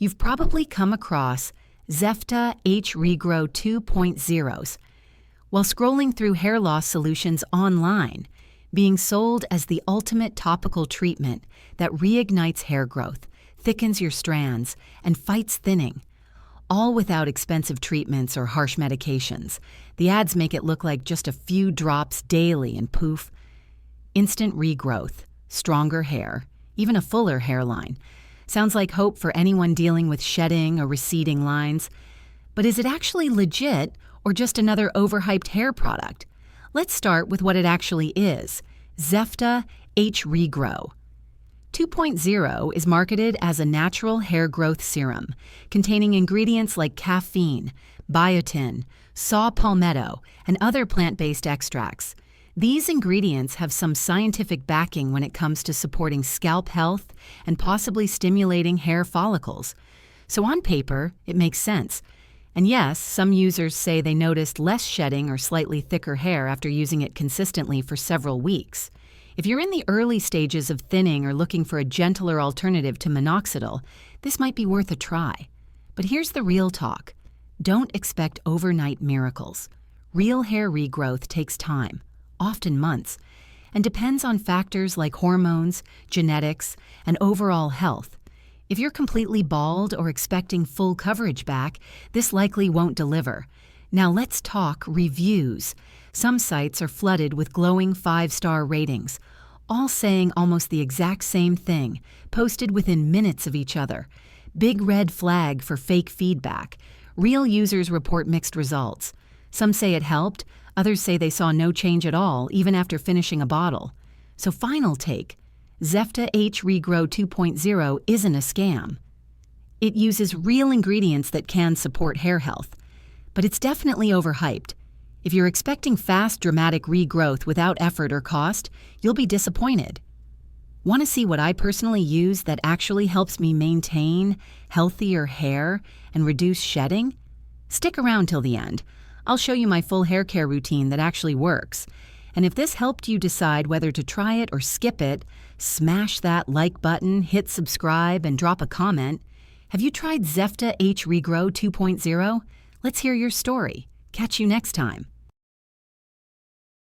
You've probably come across Zephta H-Regrow 2.0s while scrolling through hair loss solutions online, being sold as the ultimate topical treatment that reignites hair growth, thickens your strands, and fights thinning. All without expensive treatments or harsh medications. The ads make it look like just a few drops daily and poof. Instant regrowth, stronger hair, even a fuller hairline. Sounds like hope for anyone dealing with shedding or receding lines. But is it actually legit or just another overhyped hair product? Let's start with what it actually is. Zephta H-Regrow 2.0 is marketed as a natural hair growth serum containing ingredients like caffeine, biotin, saw palmetto, and other plant-based extracts. These ingredients have some scientific backing when it comes to supporting scalp health and possibly stimulating hair follicles. So on paper, it makes sense. And yes, some users say they noticed less shedding or slightly thicker hair after using it consistently for several weeks. If you're in the early stages of thinning or looking for a gentler alternative to minoxidil, this might be worth a try. But here's the real talk. Don't expect overnight miracles. Real hair regrowth takes time, often months, and depends on factors like hormones, genetics, and overall health. If you're completely bald or expecting full coverage back, this likely won't deliver. Now let's talk reviews. Some sites are flooded with glowing 5-star ratings, all saying almost the exact same thing, posted within minutes of each other. Big red flag for fake feedback. Real users report mixed results. Some say it helped, others say they saw no change at all, even after finishing a bottle. So final take, Zephta H-Regrow 2.0 isn't a scam. It uses real ingredients that can support hair health, but it's definitely overhyped. If you're expecting fast, dramatic regrowth without effort or cost, you'll be disappointed. Want to see what I personally use that actually helps me maintain healthier hair and reduce shedding? Stick around till the end. I'll show you my full hair care routine that actually works. And if this helped you decide whether to try it or skip it, smash that like button, hit subscribe, and drop a comment. Have you tried Zephta H-Regrow 2.0? Let's hear your story. Catch you next time.